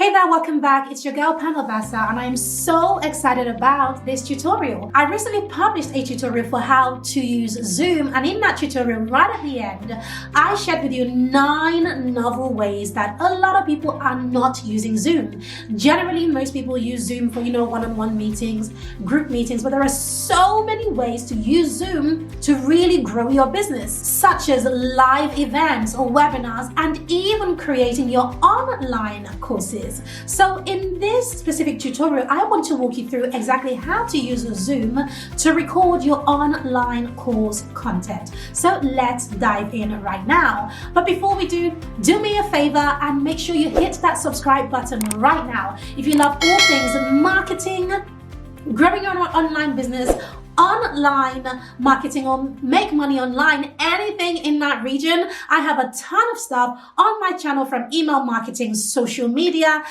Hey there, welcome back. It's your girl Panelbasa and I am so excited about this tutorial. I recently published a tutorial for how to use Zoom, and in that tutorial right at the end, I shared with you 9 novel ways that a lot of people are not using Zoom. Generally, most people use Zoom for, one-on-one meetings, group meetings, but there are so many ways to use Zoom to really grow your business, such as live events or webinars, and even creating your online courses. So in this specific tutorial, I want to walk you through exactly how to use Zoom to record your online course content. So let's dive in right now. But before we do me a favor and make sure you hit that subscribe button right now. If you love all things marketing, growing your online business, online marketing, or make money online, anything in that region, I have a ton of stuff on my channel, from email marketing, social media,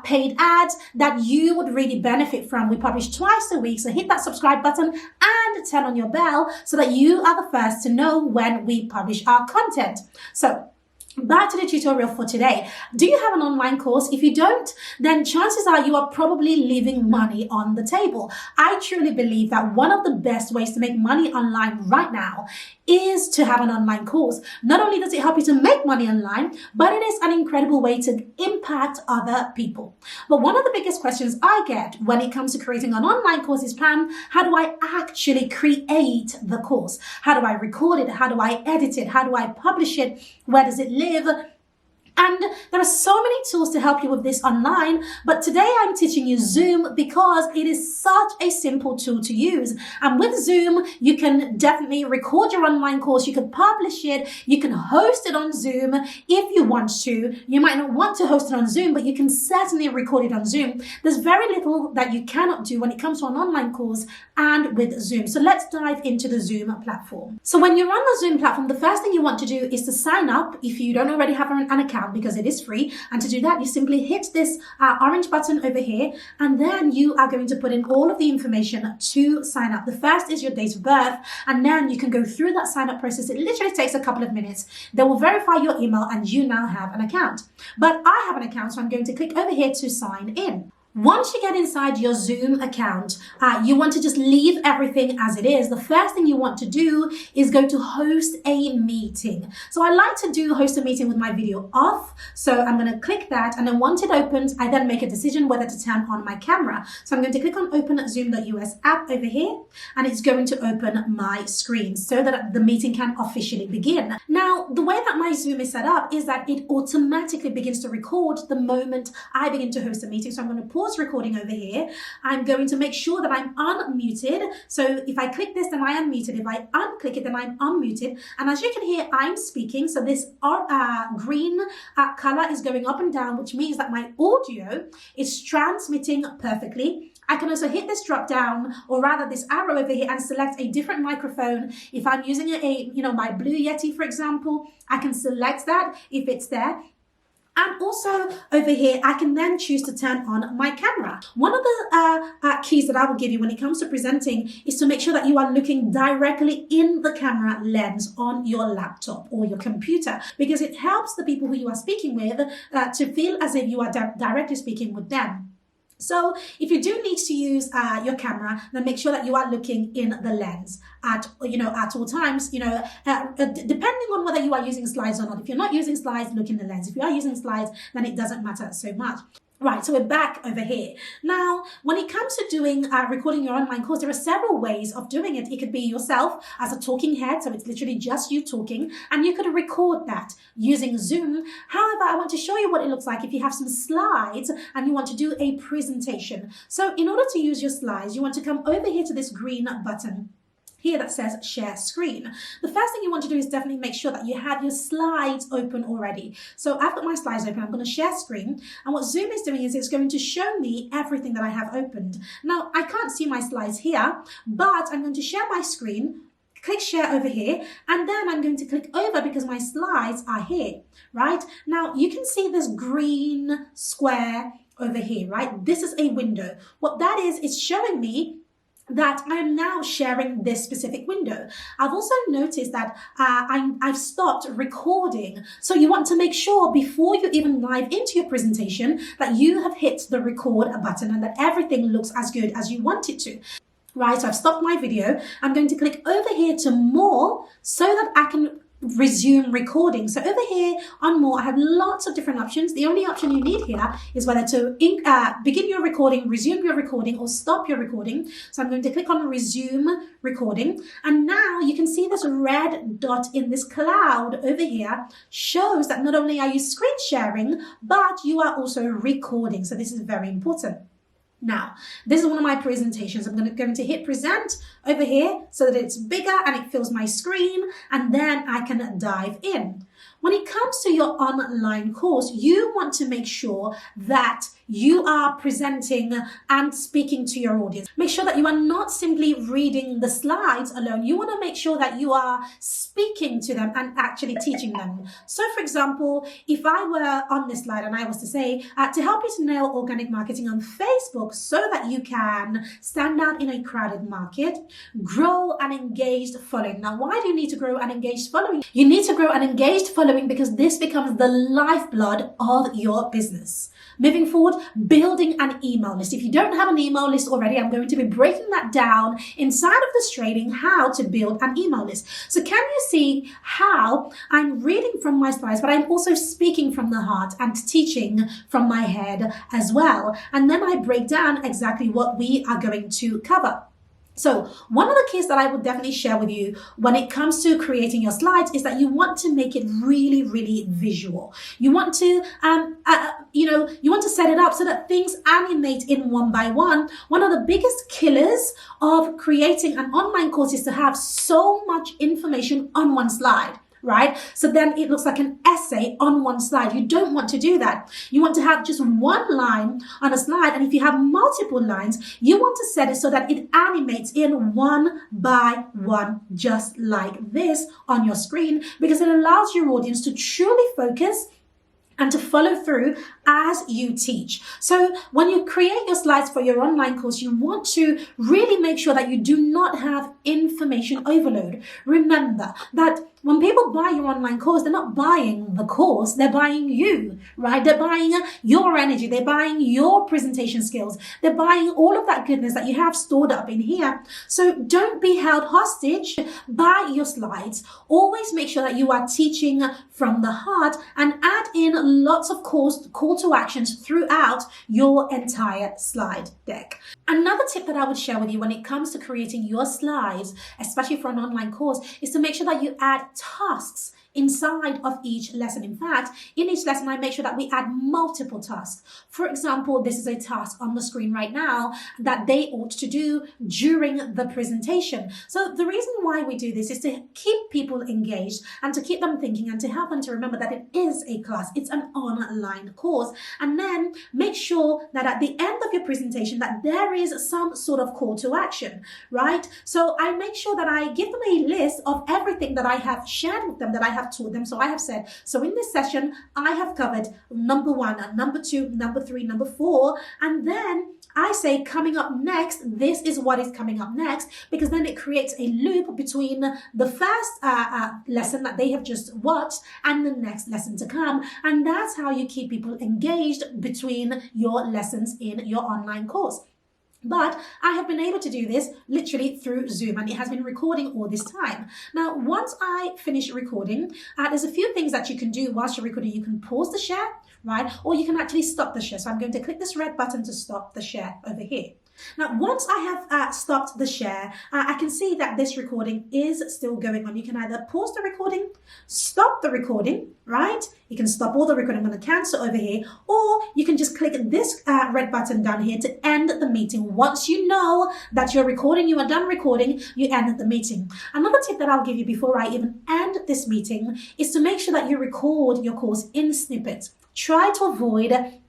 paid ads that you would really benefit from. We publish twice a week, so hit that subscribe button and turn on your bell so that you are the first to know when we publish our content. So back to the tutorial for today. Do you have an online course? If you don't, then chances are you are probably leaving money on the table. I truly believe that one of the best ways to make money online right now is to have an online course. Not only does it help you to make money online, but it is an incredible way to impact other people. But one of the biggest questions I get when it comes to creating an online course is, Pam, how do I actually create the course? How do I record it? How do I edit it? How do I publish it? Where does it live? And there are so many tools to help you with this online, but today I'm teaching you Zoom because it is such a simple tool to use. And with Zoom, you can definitely record your online course, you can publish it, you can host it on Zoom if you want to. You might not want to host it on Zoom, but you can certainly record it on Zoom. There's very little that you cannot do when it comes to an online course and with Zoom. So let's dive into the Zoom platform. So when you're on the Zoom platform, the first thing you want to do is to sign up if you don't already have an account, because it is free. And to do that, you simply hit this orange button over here, and then you are going to put in all of the information to sign up. The first is your date of birth, and then you can go through that sign up process. It literally takes a couple of minutes. They will verify your email and you now have an account. But I have an account, so I'm going to click over here to sign in. Once you get inside your Zoom account, you want to just leave everything as it is. The first thing you want to do is go to host a meeting. So I like to host a meeting with my video off. So I'm going to click that, and then once it opens, I then make a decision whether to turn on my camera. So I'm going to click on open Zoom.us app over here, and it's going to open my screen so that the meeting can officially begin. Now, the way that my Zoom is set up is that it automatically begins to record the moment I begin to host a meeting. So I'm going to pause recording over here. I'm going to make sure that I'm unmuted. So if I click this, then I am muted. If I unclick it, then I'm unmuted. And as you can hear, I'm speaking. So this green color is going up and down, which means that my audio is transmitting perfectly. I can also hit this drop down, or rather this arrow over here, and select a different microphone. If I'm using my Blue Yeti, for example, I can select that if it's there. And also over here, I can then choose to turn on my camera. One of the keys that I will give you when it comes to presenting is to make sure that you are looking directly in the camera lens on your laptop or your computer, because it helps the people who you are speaking with to feel as if you are directly speaking with them. So if you do need to use your camera, then make sure that you are looking in the lens at all times, depending on whether you are using slides or not. If you're not using slides, look in the lens. If you are using slides, then it doesn't matter so much. Right, so we're back over here. Now, when it comes to doing recording your online course, there are several ways of doing it. It could be yourself as a talking head, so it's literally just you talking, and you could record that using Zoom. However, I want to show you what it looks like if you have some slides and you want to do a presentation. So in order to use your slides, you want to come over here to this green button here that says share screen. The first thing you want to do is definitely make sure that you have your slides open already. So I've got my slides open. I'm going to share screen. And what Zoom is doing is it's going to show me everything that I have opened. Now, I can't see my slides here, but I'm going to share my screen, click share over here, and then I'm going to click over because my slides are here, right? Now, you can see this green square over here, right? This is a window. What that is, it's showing me that I am now sharing this specific window. I've also noticed that I've stopped recording. So you want to make sure before you even dive into your presentation that you have hit the record button and that everything looks as good as you want it to. Right, so I've stopped my video. I'm going to click over here to more so that I can resume recording. So over here on more, I have lots of different options. The only option you need here is whether to begin your recording, resume your recording, or stop your recording. So I'm going to click on resume recording. And now you can see this red dot in this cloud over here shows that not only are you screen sharing, but you are also recording. So this is very important. Now, this is one of my presentations. I'm going to hit present over here so that it's bigger and it fills my screen, and then I can dive in. When it comes to your online course, you want to make sure that you are presenting and speaking to your audience. Make sure that you are not simply reading the slides alone. You want to make sure that you are speaking to them and actually teaching them. So for example, if I were on this slide and I was to say, to help you to nail organic marketing on Facebook so that you can stand out in a crowded market, grow an engaged following. Now, why do you need to grow an engaged following? You need to grow an engaged following because this becomes the lifeblood of your business. Moving forward, building an email list. If you don't have an email list already, I'm going to be breaking that down inside of this training, how to build an email list. So can you see how I'm reading from my slides, but I'm also speaking from the heart and teaching from my head as well. And then I break down exactly what we are going to cover. So one of the keys that I would definitely share with you when it comes to creating your slides is that you want to make it really, really visual. You want to, you want to set it up so that things animate in one by one. One of the biggest killers of creating an online course is to have so much information on one slide. Right? So then it looks like an essay on one slide. You don't want to do that. You want to have just one line on a slide. And if you have multiple lines, you want to set it so that it animates in one by one, just like this on your screen, because it allows your audience to truly focus and to follow through as you teach. So when you create your slides for your online course, you want to really make sure that you do not have information overload. Remember that when people buy your online course, they're not buying the course, they're buying you, right? They're buying your energy, they're buying your presentation skills, they're buying all of that goodness that you have stored up in here. So don't be held hostage by your slides. Always make sure that you are teaching from the heart and add in lots of call to actions throughout your entire slide deck. Another tip that I would share with you when it comes to creating your slides, especially for an online course, is to make sure that you add tasks inside of each lesson. In fact, in each lesson, I make sure that we add multiple tasks. For example, this is a task on the screen right now that they ought to do during the presentation. So the reason why we do this is to keep people engaged and to keep them thinking and to help them to remember that it is a class, it's an online course. And then make sure that at the end of your presentation that there is some sort of call to action, right? So I make sure that I give them a list of everything that I have shared with them, that I have taught them. So I have said, so in this session, I have covered number 1, number 2, number 3, number 4, and then I say coming up next, this is what is coming up next, because then it creates a loop between the first lesson that they have just watched and the next lesson to come. And that's how you keep people engaged between your lessons in your online course. But I have been able to do this literally through Zoom, and it has been recording all this time. Now, once I finish recording, there's a few things that you can do whilst you're recording. You can pause the share, right? Or you can actually stop the share. So I'm going to click this red button to stop the share over here. Now, once I have stopped the share, I can see that this recording is still going on. You can either pause the recording, stop the recording, right? You can stop all the recording. I'm going to cancel over here, or you can just click this red button down here to end the meeting. Once you know that you're recording, you are done recording, you end the meeting. Another tip that I'll give you before I even end this meeting is to make sure that you record your course in snippets. Try to avoid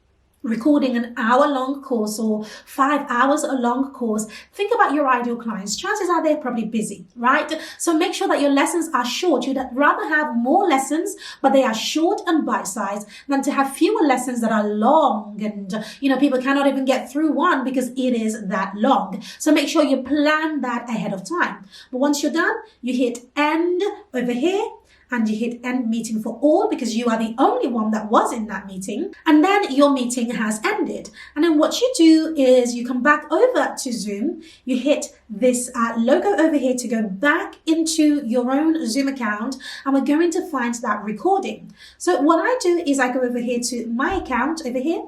recording an hour-long course or 5 hours a long course, think about your ideal clients. Chances are they're probably busy, right? So make sure that your lessons are short. You'd rather have more lessons, but they are short and bite-sized, than to have fewer lessons that are long and, people cannot even get through one because it is that long. So make sure you plan that ahead of time. But once you're done, you hit end over here, and you hit end meeting for all because you are the only one that was in that meeting. And then your meeting has ended. And then what you do is you come back over to Zoom, you hit this logo over here to go back into your own Zoom account, and we're going to find that recording. So what I do is I go over here to my account over here,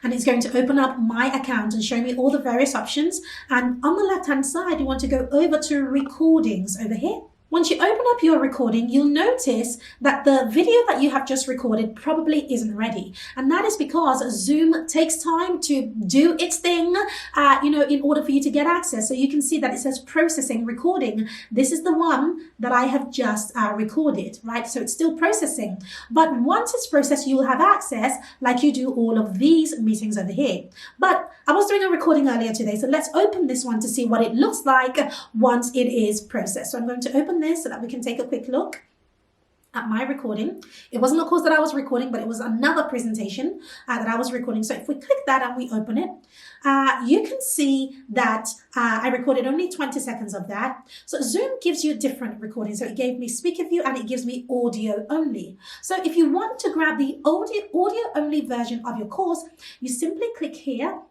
and it's going to open up my account and show me all the various options. And on the left hand side, you want to go over to recordings over here. Once you open up your recording, you'll notice that the video that you have just recorded probably isn't ready. And that is because Zoom takes time to do its thing, in order for you to get access. So you can see that it says processing recording. This is the one that I have just recorded, right? So it's still processing. But once it's processed, you will have access like you do all of these meetings over here. But I was doing a recording earlier today, so let's open this one to see what it looks like once it is processed. So I'm going to open this so that we can take a quick look at my recording. It wasn't a course that I was recording, but it was another presentation that I was recording. So if we click that and we open it, you can see that I recorded only 20 seconds of that. So Zoom gives you different recordings. So it gave me speaker view and it gives me audio only. So if you want to grab the audio only version of your course, you simply click here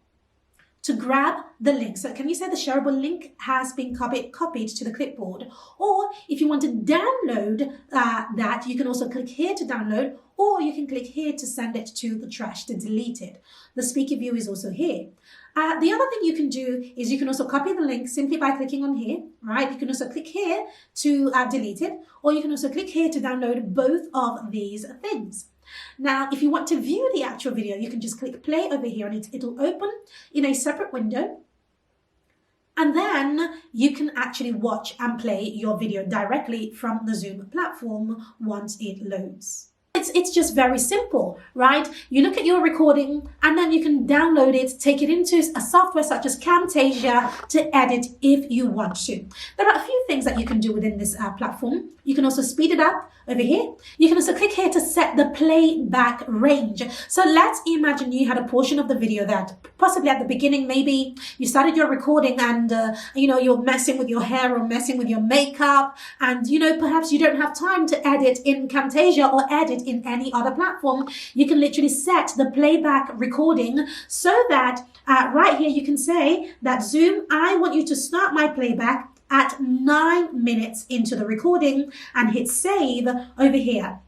to grab the link. So can you say the shareable link has been copied to the clipboard? Or if you want to download that, you can also click here to download, or you can click here to send it to the trash, to delete it. The speaker view is also here. The other thing you can do is you can also copy the link simply by clicking on here, right? You can also click here to delete it, or you can also click here to download both of these things. Now, if you want to view the actual video, you can just click play over here and it'll open in a separate window. And then you can actually watch and play your video directly from the Zoom platform once it loads. It's just very simple, right? You look at your recording and then you can download it, take it into a software such as Camtasia to edit if you want to. There are a few things that you can do within this platform. You can also speed it up over here. You can also click here to set the playback range. So let's imagine you had a portion of the video that possibly at the beginning, maybe you started your recording and, you're messing with your hair or messing with your makeup. And, perhaps you don't have time to edit in Camtasia or edit in any other platform. You can literally set the playback recording so that right here you can say that Zoom, I want you to start my playback at 9 minutes into the recording, and hit save over here.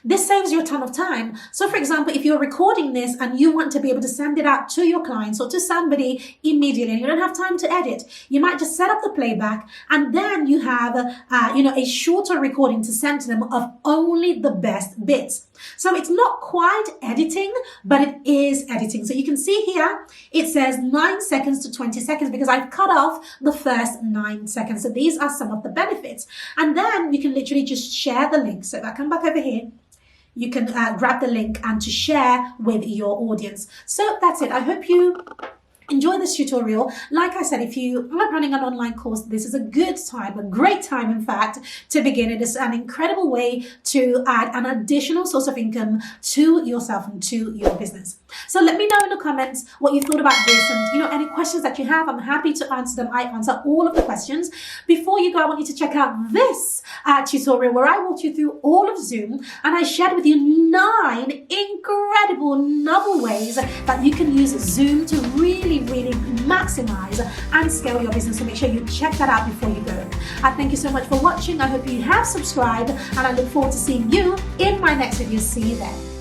This saves you a ton of time. So for example, if you're recording this and you want to be able to send it out to your clients or to somebody immediately and you don't have time to edit, you might just set up the playback and then you have a shorter recording to send to them of only the best bits. So it's not quite editing, but it is editing. So you can see here, it says 9 seconds to 20 seconds because I've cut off the first 9 seconds. So these are some of the benefits. And then you can literally just share the link. So if I come back over here, you can grab the link and to share with your audience. So that's it. I hope you enjoy this tutorial. Like I said, if you are running an online course, this is a good time, a great time, in fact, to begin. It is an incredible way to add an additional source of income to yourself and to your business. So let me know in the comments what you thought about this and, any questions that you have. I'm happy to answer them. I answer all of the questions. Before you go, I want you to check out this tutorial where I walked you through all of Zoom and I shared with you 9 incredible novel ways that you can use Zoom to really maximize and scale your business. So make sure you check that out before you go. I thank you so much for watching. I hope you have subscribed and I look forward to seeing you in my next video. See you there.